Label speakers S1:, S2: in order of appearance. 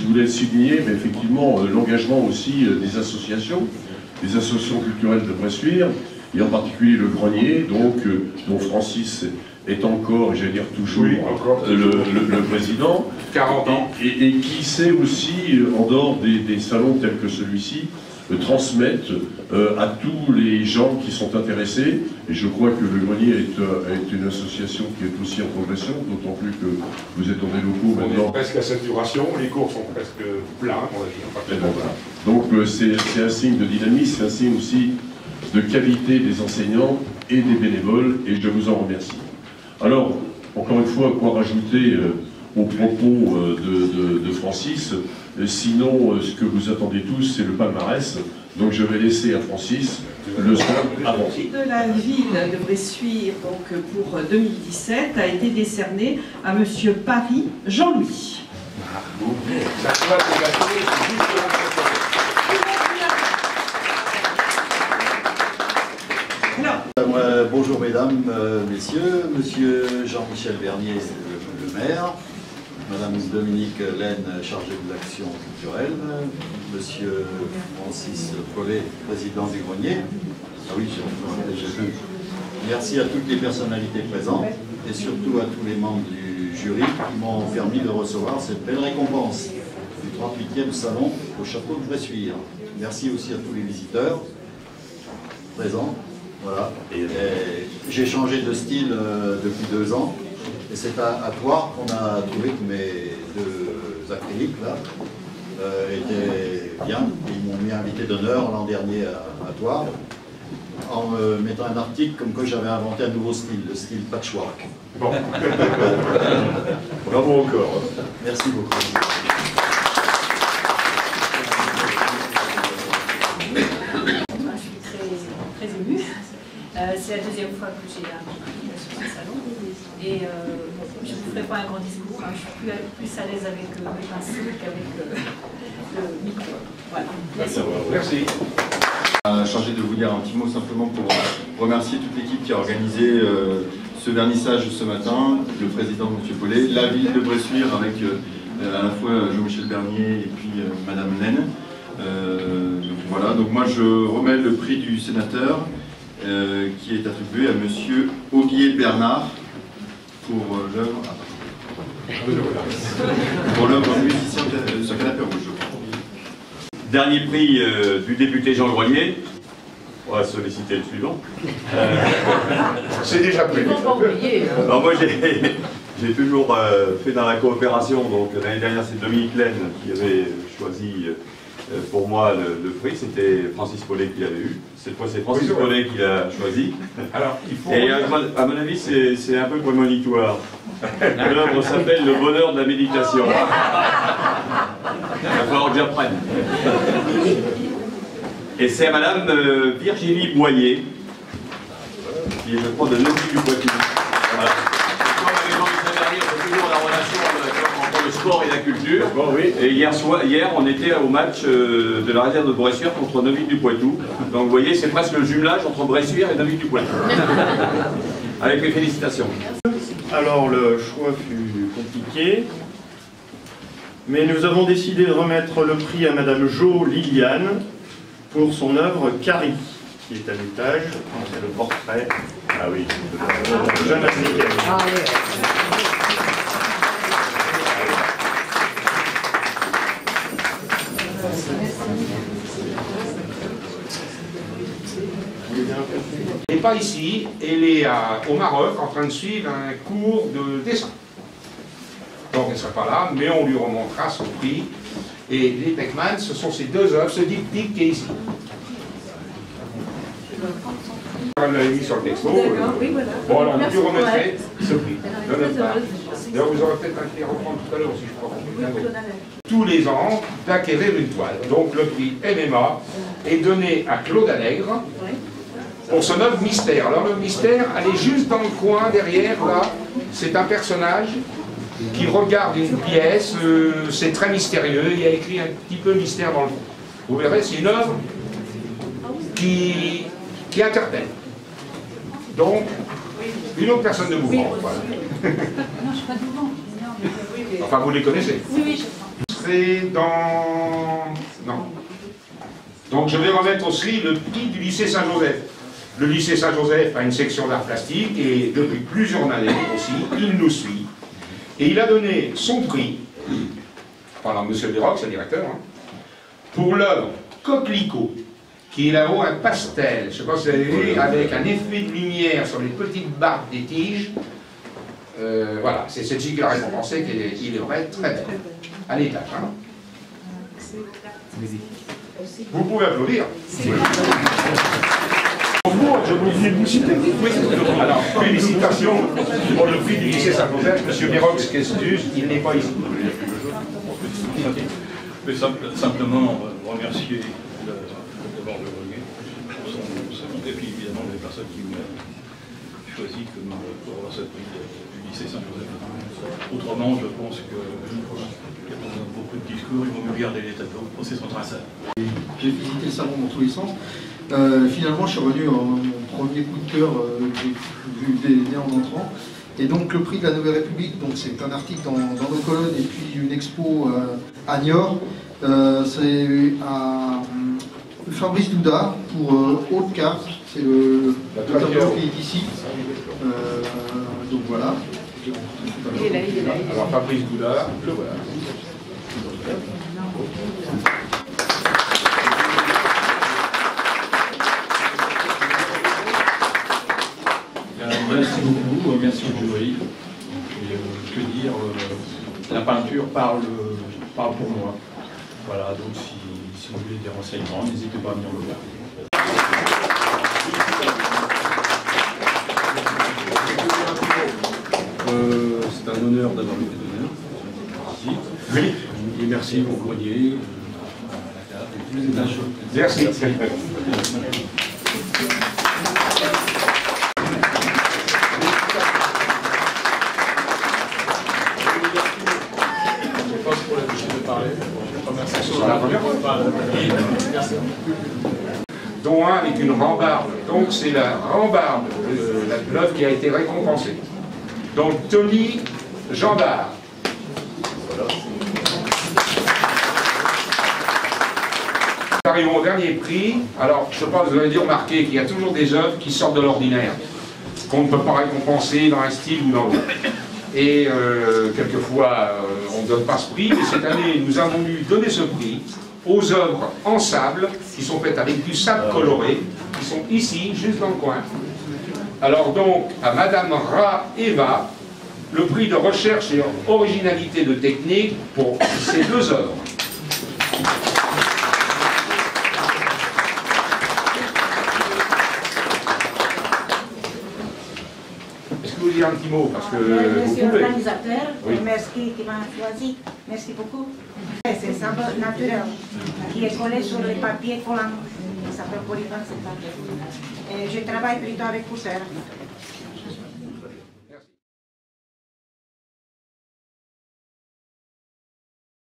S1: je voulais souligner, mais effectivement, l'engagement aussi des associations culturelles de Bressuire, et en particulier le Grenier, donc, dont Francis est encore, j'allais dire toujours, oui, le président.
S2: 40 ans.
S1: Et qui sait aussi, en dehors des salons tels que celui-ci, transmettre à tous les gens qui sont intéressés. Et je crois que le Grenier est une association qui est aussi en progression, d'autant plus que vous êtes dans des locaux maintenant.
S2: On est presque à saturation, les cours sont presque pleins, on va dire.
S1: Donc c'est un signe de dynamisme, c'est un signe aussi de qualité des enseignants et des bénévoles, et je vous en remercie. Alors, encore une fois, quoi rajouter aux propos de Francis? Sinon, ce que vous attendez tous, c'est le palmarès. Donc je vais laisser à Francis le soin avant.
S3: De la ville de Bressuire, donc pour 2017, a été décerné à Monsieur Paris Jean-Louis.
S4: Bonjour mesdames, messieurs, monsieur Jean-Michel Bernier, le maire, madame Dominique Laine, chargée de l'action culturelle, monsieur Francis Paulet, président du Grenier. Ah oui, j'ai vu. Merci à toutes les personnalités présentes et surtout à tous les membres du jury qui m'ont permis de recevoir cette belle récompense du 38e salon au château de Bressuire. Merci aussi à tous les visiteurs présents. Voilà. J'ai changé de style depuis 2 ans. Et c'est à Thouars qu'on a trouvé que mes 2 acryliques là étaient bien. Ils m'ont mis invité d'honneur l'an dernier à Thouars en me mettant un article comme quoi j'avais inventé un nouveau style, le style patchwork.
S2: Bon.
S4: Bravo encore. Merci beaucoup.
S5: Très émue. C'est la 2e fois que j'ai un prix sur ce salon. Et je ne vous ferai pas un grand discours, hein. Je suis plus à l'aise avec mes pinceaux qu'avec le micro. Voilà.
S2: Merci.
S6: Chargé de vous dire un petit mot simplement pour remercier toute l'équipe qui a organisé ce vernissage ce matin, le président M. Paulet, la ville de Bressuire avec à la fois Jean-Michel Bernier et puis Madame Laine. Donc voilà, donc moi je remets le prix du sénateur qui est attribué à M. Auguier Bernard pour l'œuvre musicien sur canapé rouge.
S7: Dernier prix du député Jean Grenier. On va solliciter le suivant.
S2: C'est déjà prévu.
S7: Alors moi j'ai toujours fait dans la coopération, donc l'année dernière c'est Dominique Laine qui avait choisi pour moi le prix, c'était Francis Paulet qui l'avait eu. Cette fois c'est Francis Paulet qui l'a choisi.
S2: Alors, il faut...
S7: Et à mon avis c'est un peu prémonitoire. L'œuvre s'appelle Le bonheur de la méditation. Il va falloir que j'apprenne. Et c'est à Madame Virginie Boyer, qui est, je crois, de Neuville du Poitou. Voilà. Comme avec Jean-Michel Bernier, c'est toujours la relation entre le sport et la culture. Bon, oui. Et hier, on était au match de la réserve de Bressuire contre Neuville du Poitou. Donc vous voyez, c'est presque le jumelage entre Bressuire et Neuville du Poitou. Avec mes félicitations.
S8: Alors le choix fut compliqué, mais nous avons décidé de remettre le prix à Madame Jo Liliane pour son œuvre Carrie, qui est à l'étage. C'est le portrait. Ah oui, de jeune africaine. Ah oui.
S2: Elle n'est pas ici, elle est au Maroc en train de suivre un cours de dessin. Donc elle ne sera pas là, mais on lui remontera son prix. Et les Beckman, ce sont ces 2 œuvres, ce diptyque qui est ici. On l'a mis sur le texto.
S5: Oui, voilà.
S2: Bon, alors on lui remettrait ce prix. D'ailleurs, vous aurez peut-être un à reprendre tout à l'heure aussi, je crois. Tous les ans, d'acquérir une toile. Donc le prix MMA est donné à Claude Allègre. Pour son œuvre Mystère. Alors le mystère, elle est juste dans le coin derrière, là. C'est un personnage qui regarde une pièce, c'est très mystérieux, il y a écrit un petit peu mystère dans le fond. Vous verrez, c'est une œuvre qui interpelle. Donc, une autre personne de mouvement. Voilà. Enfin, vous les connaissez.
S5: Oui, oui, je crois.
S2: rentrer dans... Non. Donc je vais remettre aussi le prix du lycée Saint-Joseph. Le lycée Saint-Joseph a une section d'art plastique et depuis plusieurs années aussi, il nous suit. Et il a donné son prix, par M. Bérox, le directeur, hein, pour l'œuvre Coquelicot, qui est là-haut un pastel, je ne sais pas si vous avez vu, avec un effet de lumière sur les petites barres des tiges. Voilà, c'est celle-ci qui l'a récompensé, qu'il est vrai très belle. À l'étage. Hein. Vous pouvez applaudir. Je vous dis de vous citer. Alors, félicitations pour le prix du lycée Saint-Joseph. M. Bérox, qu'excuse, il n'est pas ici.
S9: Mais simplement remercier d'abord le Grenier et puis évidemment les personnes qui m'ont choisi pour avoir ce prix du lycée Saint-Joseph. Autrement, je pense que y a beaucoup de discours, il vaut mieux garder les tableaux, c'est son traçage.
S10: J'ai visité le salon dans tous les sens. Finalement, je suis revenu mon premier coup de cœur que j'ai vu dès en entrant. Et donc le prix de la Nouvelle République, c'est un article dans nos colonnes et puis une expo à Niort. C'est à Fabrice Doudard pour Haute Carte. C'est le tableau qui est ici. Donc voilà.
S2: Il est là. Alors Fabrice Doudard, le voilà.
S9: Merci beaucoup, merci au jury. Que dire, la peinture parle pour moi. Voilà, donc si vous voulez des renseignements, n'hésitez pas à venir me voir. C'est un honneur d'avoir été d'honneur.
S2: Oui.
S9: Et merci au Grenier.
S2: Merci. Dont un avec une rambarde. Donc c'est la rambarde de l'œuvre qui a été récompensée. Donc Tony Gendard. Nous arrivons au dernier prix. Alors je pense que vous avez dû remarquer qu'il y a toujours des œuvres qui sortent de l'ordinaire, qu'on ne peut pas récompenser dans un style ou dans l'autre. Et quelquefois on ne donne pas ce prix, mais cette année nous avons dû donner ce prix aux œuvres en sable, qui sont faites avec du sable coloré, qui sont ici, juste dans le coin. Alors donc, à Madame Ra Eva, le prix de recherche et originalité de technique pour ces deux œuvres. Est-ce que vous voulez dire un petit mot? Parce que
S11: Monsieur
S2: vous
S11: l'organisateur,
S2: oui.
S11: Merci qui m'a choisi. Merci beaucoup. C'est un sable naturel qui est collé sur les papiers collants. Il s'appelle polyphen, ce papier. Je travaille plutôt avec poussière.